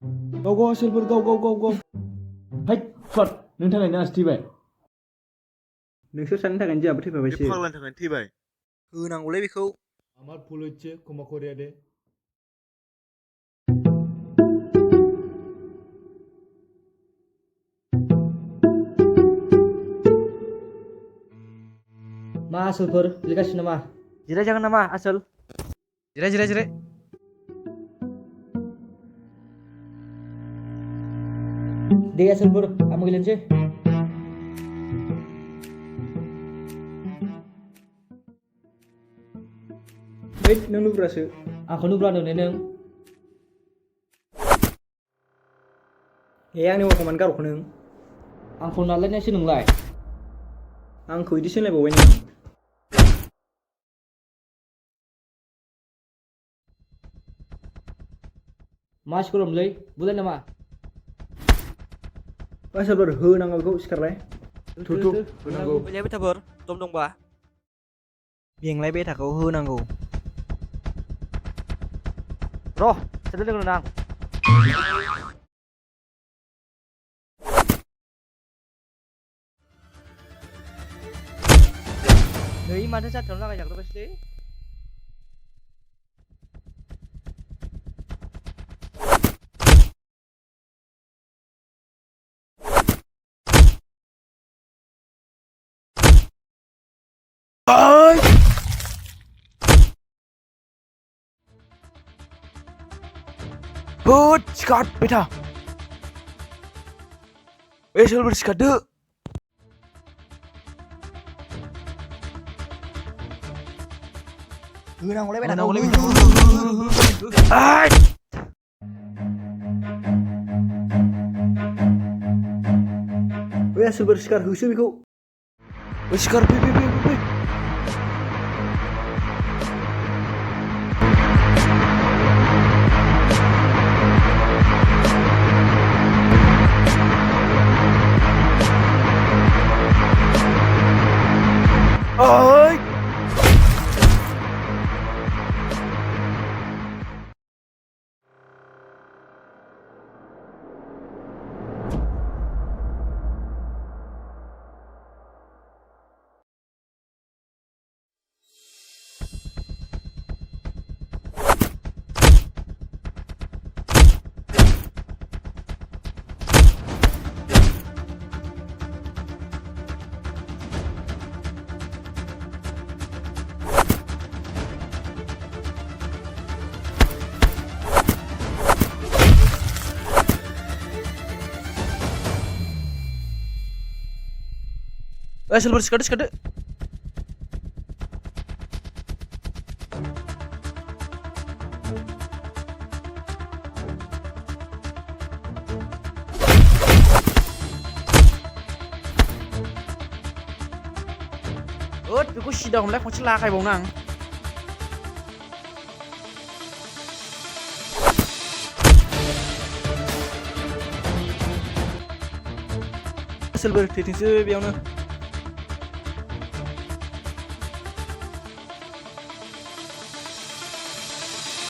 Go go Silver go. Hai Fuad नोंथाङानो आसथिबाय नोंसोर साननि थाखायनो जोंहाबो बे थैफाबायसो फाग्लानि थाखायनो थैबाय होनांगौलै बेखौ আমার ভুল হচ্ছে ক্ষমা করে দে मा आसोलफोर जिरायगासिनो नामा जिराय जागोन नामा आसोल जिराय दे आसोलफोर आंबो गेलेनोसै हैद नों नुब्रासो आंखौ नुब्लानो नों आंनि अखमान गारहरखो नों आंखौ नारलायनायसो नोंलाय आंखौ इदिसो होनलायबावबाय नों मा सिखरमलै बुलाय नामा आसोलफोर होनांगौ बेखौ सिखारलाय थु होनांगौ बेलाय बेथाफोर दम दंबा बेंलाय बेथाखौ होनांगौ र' सोरजों लोगो नां नै माथो जाथायावनो लागाय जाग्रोबायसोलै होद सिखार बेथा सोरबा सिखारदो होनांगौलै आसोलफोर सिखार होसो बेखौ सिखार फै ओइ सोरबा सिखारदो बेखौ सिदा हमलाय खनसे लागायबावनो आं आसोलफोर थैथोंसै बेयावनो